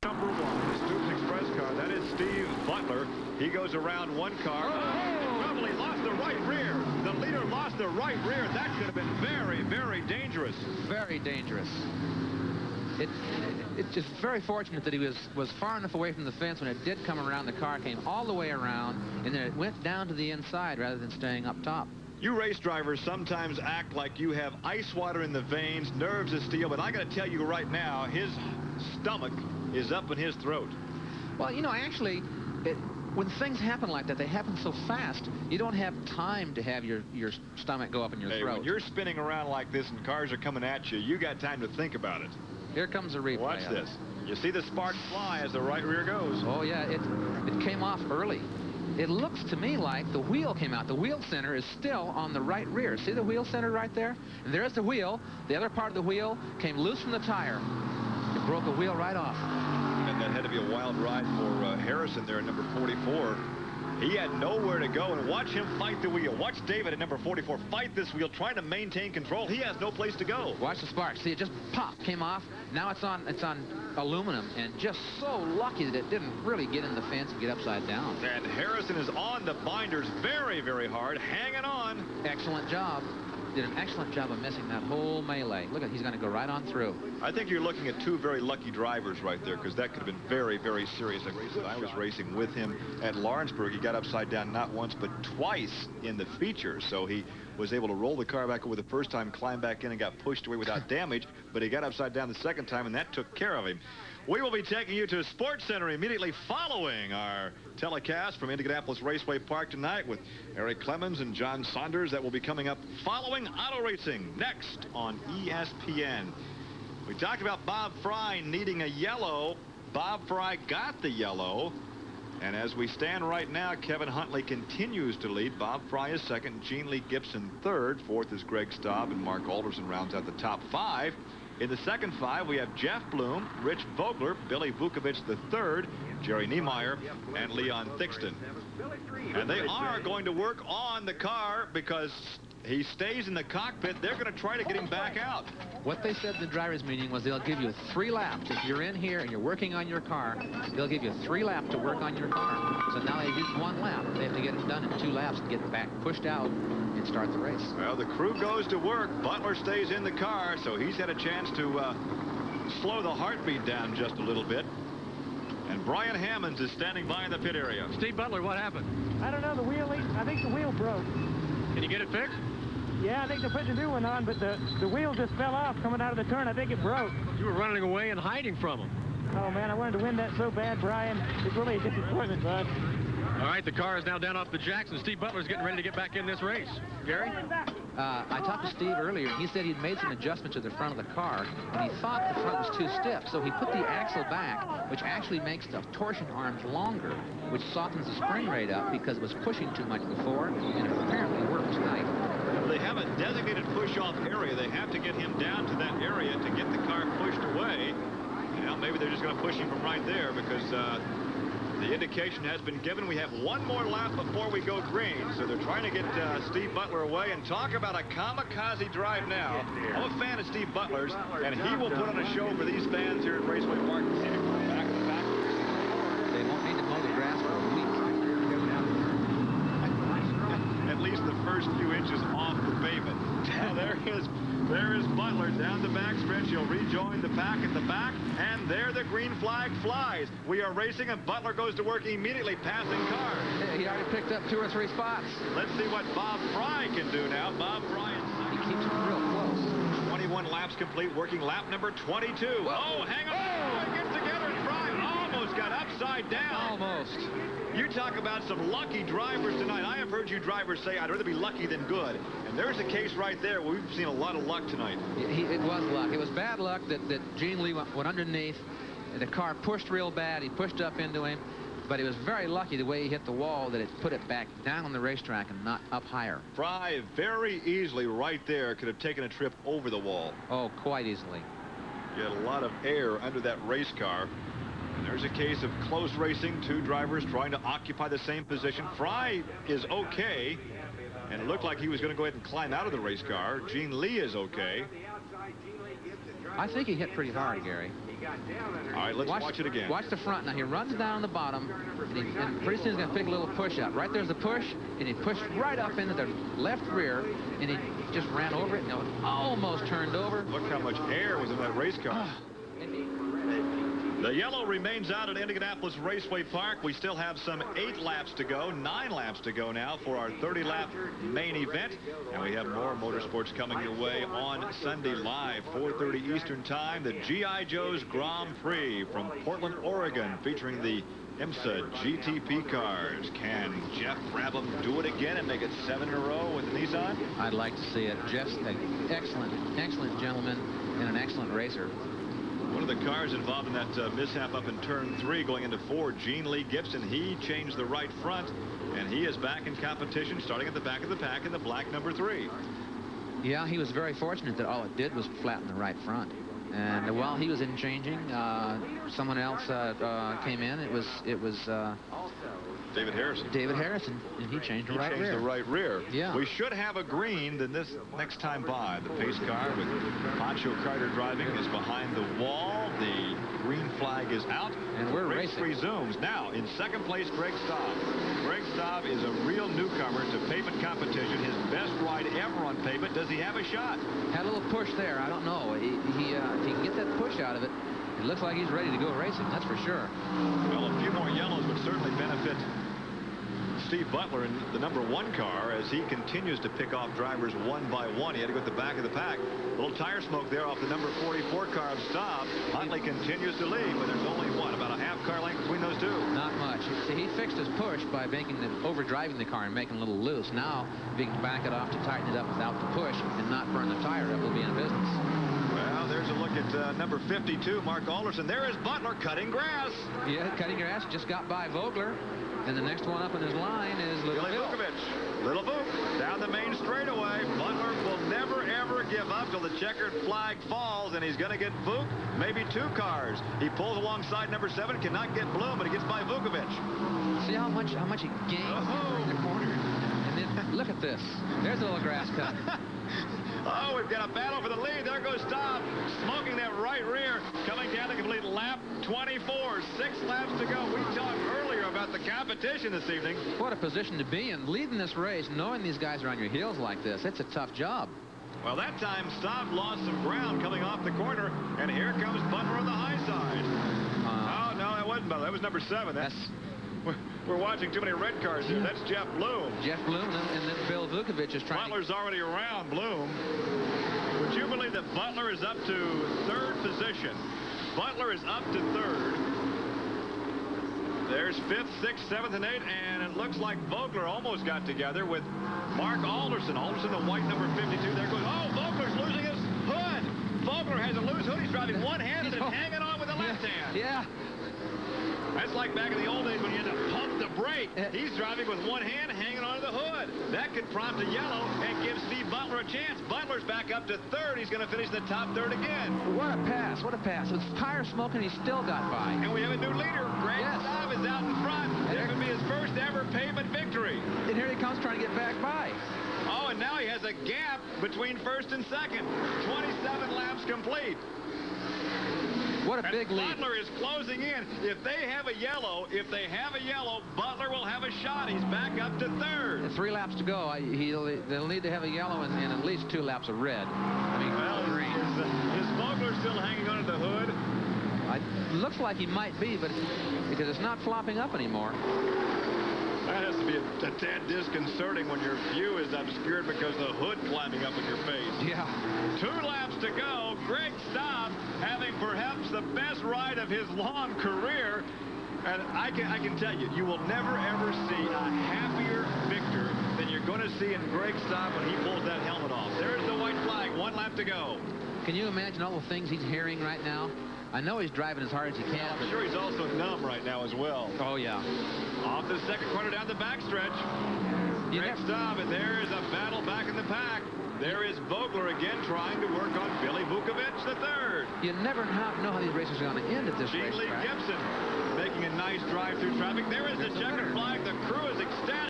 number 1, the Stoops Express car. That is Steve Butler. He goes around one car. Probably lost the right rear. The leader lost the right rear. That could have been very, very dangerous. Very dangerous. It's just very fortunate that he was far enough away from the fence when it did come around. The car came all the way around, and then it went down to the inside rather than staying up top. You race drivers sometimes act like you have ice water in the veins, nerves of steel, but I got to tell you right now, his stomach is up in his throat. Well, you know, actually, when things happen like that, they happen so fast, you don't have time to have your stomach go up in your throat. When you're spinning around like this and cars are coming at you, you got time to think about it. Here comes a replay. Watch this. You see the sparks fly as the right rear goes. Oh, yeah, it came off early. It looks to me like the wheel came out. The wheel center is still on the right rear. See the wheel center right there? And there's the wheel. The other part of the wheel came loose from the tire. It broke the wheel right off. And that had to be a wild ride for Harrison there at number 44. He had nowhere to go, and watch him fight the wheel. Watch David at number 44 fight this wheel, trying to maintain control. He has no place to go. Watch the sparks. See, it just popped, came off. Now it's on aluminum, and just so lucky that it didn't really get in the fence and get upside down. And Harrison is on the binders very, very hard, hanging on. Excellent job. Did an excellent job of missing that whole melee. Look at, he's going to go right on through. I think you're looking at two very lucky drivers right there, because that could have been very, very serious. I was racing with him at Lawrenceburg. He got upside down not once but twice in the feature, so he was able to roll the car back over the first time, climb back in, and got pushed away without damage, but he got upside down the second time, and that took care of him. We will be taking you to Sports Center immediately following our telecast from Indianapolis Raceway Park tonight with Eric Clemens and John Saunders. That will be coming up following auto racing next on ESPN. We talked about Bob Fry needing a yellow. Bob Fry got the yellow. And as we stand right now, Kevin Huntley continues to lead. Bob Fry is second, Gene Lee Gibson third. Fourth is Greg Staub, and Mark Alderson rounds out the top 5. In the second 5, we have Jeff Bloom, Rich Vogler, Billy Vukovich the third, Jerry Niemeyer, and Leon Thixton. And they are going to work on the car because he stays in the cockpit. They're going to try to get him back out. What they said in the drivers' meeting was they'll give you 3 laps. If you're in here and you're working on your car, they'll give you 3 laps to work on your car. So now they did 1 lap. They have to get it done in 2 laps and get back pushed out and start the race. Well, the crew goes to work. Butler stays in the car, so he's had a chance to slow the heartbeat down just a little bit. And Brian Hammonds is standing by in the pit area. Steve Butler, what happened? I don't know, I think the wheel broke. Can you get it fixed? Yeah, I think they're putting a new one on, but the wheel just fell off coming out of the turn. I think it broke. You were running away and hiding from him. Oh, man, I wanted to win that so bad, Brian. It's really a disappointment, bud. All right, the car is now down off the jacks, and Steve Butler's getting ready to get back in this race. Gary? I talked to Steve earlier, and he said he'd made some adjustments to the front of the car, and he thought the front was too stiff, so he put the axle back, which actually makes the torsion arms longer, which softens the spring rate up because it was pushing too much before, and it apparently worked tonight. They have a designated push-off area. They have to get him down to that area to get the car pushed away. Now, maybe they're just going to push him from right there because the indication has been given. We have 1 more lap before we go green. So they're trying to get Steve Butler away. And talk about a kamikaze drive now. I'm a fan of Steve Butler's, and he will put on a show for these fans here at Raceway Park to see him back to back. They won't need to mow the grass for a week. At least the first few inches off the pavement. Now there is Butler down the backstretch. He'll rejoin the pack at the back, and there the green flag flies. We are racing, and Butler goes to work immediately, passing cars. He already picked up 2 or 3 spots. Let's see what Bob Fry can do now. Bob Fry, he keeps it real close. 21 laps complete, working lap number 22. Whoa. Oh, hang on! Oh, it gets together, and Fry almost got upside down. Almost. You talk about some lucky drivers tonight. I have heard you drivers say, I'd rather be lucky than good. And there's a case right there where we've seen a lot of luck tonight. It was luck. It was bad luck that Gene Lee went underneath. The car pushed real bad. He pushed up into him. But it was very lucky the way he hit the wall that it put it back down on the racetrack and not up higher. Fry very easily right there could have taken a trip over the wall. Oh, quite easily. You had a lot of air under that race car. And there's a case of close racing, 2 drivers trying to occupy the same position. Fry is okay, and it looked like he was going to go ahead and climb out of the race car. Gene Lee is okay. I think he hit pretty hard, Gary. All right, let's watch it again. Watch the front. Now, he runs down the bottom, and pretty soon he's going to pick a little push out. Right there's the push, and he pushed right up into the left rear, and he just ran over it, and it almost turned over. Look how much air was in that race car. The yellow remains out at Indianapolis Raceway Park. We still have some 8 laps to go, 9 laps to go now for our 30-lap main event. And we have more motorsports coming your way on Sunday Live, 4:30 Eastern Time. The G.I. Joe's Grand Prix from Portland, Oregon, featuring the IMSA GTP cars. Can Jeff Brabham do it again and make it 7 in a row with the Nissan? I'd like to see it. Jeff's an excellent gentleman and an excellent racer. One of the cars involved in that mishap up in turn 3 going into 4, Gene Lee Gibson, he changed the right front, and he is back in competition starting at the back of the pack in the black number 3. Yeah, he was very fortunate that all it did was flatten the right front. And while he was in changing, someone else came in. It was David Harrison. David Harrison, and he changed the right rear. The right rear. Yeah. We should have a green then this next time by. The pace car with Pancho Carter driving is behind the wall. The green flag is out. And we're race racing. resumes. Now, in second place, Greg Staub. Greg Staub is a real newcomer to pavement competition. His best ride ever on pavement. Does he have a shot? Had a little push there. I don't know. If he can get that push out of it, it looks like he's ready to go racing. That's for sure. Well, a few more yellows would certainly benefit Steve Butler in the number 1 car as he continues to pick off drivers one by one. He had to go at the back of the pack. A little tire smoke there off the number 44 car of Staub. Huntley continues to lead, but there's only about a half car length between those two. Not much. See, he fixed his push by overdriving the car and making it a little loose. Now, if he can back it off to tighten it up without the push and not burn the tire up, we'll be in business. Well, there's a look at number 52, Mark Alderson. There is Butler cutting grass. Yeah, cutting grass. Just got by Vogler. And the next one up in his line is Little Vukovic. Little Vuk down the main straightaway. Butler will never, ever give up till the checkered flag falls, and he's going to get Vuk, maybe 2 cars. He pulls alongside number 7, cannot get Bloom, but he gets by Vukovic. See how much he gains in the corner. And then look at this. There's a little grass cut. Oh, we've got a battle for the lead. There goes Staub, smoking that right rear, coming down to complete lap 24. 6 laps to go. We talked earlier about the competition this evening. What a position to be in. Leading this race, knowing these guys are on your heels like this, it's a tough job. Well, that time Staub lost some ground coming off the corner, and here comes Butler on the high side. Oh, no, that wasn't Butler. That was number 7. We're watching too many red cars here. That's Jeff Bloom. Jeff Bloom, and then Bill Vukovic is trying. Butler's already around Bloom. Would you believe that Butler is up to 3rd position? Butler is up to 3rd. There's 5th, 6th, 7th, and 8th, and it looks like Vogler almost got together with Mark Alderson. Alderson, the white number 52. There goes, oh, Vogler's losing his hood. Vogler has a loose hood. He's driving one-handed and hanging on with the left hand. Yeah. That's like back in the old days when you had to pump the brake. He's driving with one hand hanging onto the hood. That could prompt a yellow and give Steve Butler a chance. Butler's back up to 3rd. He's going to finish in the top 3rd again. What a pass. What a pass. With tire smoking, he still got by. And we have a new leader. Greg Staub is out in front. This could be his first ever pavement victory. And here he comes trying to get back by. Oh, and now he has a gap between 1st and 2nd. 27 laps complete. What a big lead. Butler is closing in. If they have a yellow, Butler will have a shot. He's back up to 3rd. And 3 laps to go. They'll need to have a yellow and at least 2 laps of red. I mean, green. Is Vogler still hanging onto the hood? Looks like he might be, but because it's not flopping up anymore. That has to be a tad disconcerting when your view is obscured because of the hood climbing up in your face. Yeah. 2 laps to go. Greg Staub having perhaps the best ride of his long career. And I can tell you, you will never, ever see a happier victor than you're going to see in Greg Staub when he pulls that helmet off. There's the white flag. 1 lap to go. Can you imagine all the things he's hearing right now? I know he's driving as hard as he can. Well, I'm sure he's also numb right now as well. Oh, yeah. Off the 2nd corner down the backstretch. Greg Staub, and there is a battle back in the pack. There is Vogler again trying to work on Billy Vukovic, the 3rd. You never know how these races are going to end at this racetrack. Gene Lee Gibson making a nice drive through traffic. There is the checkered flag. The crew is ecstatic.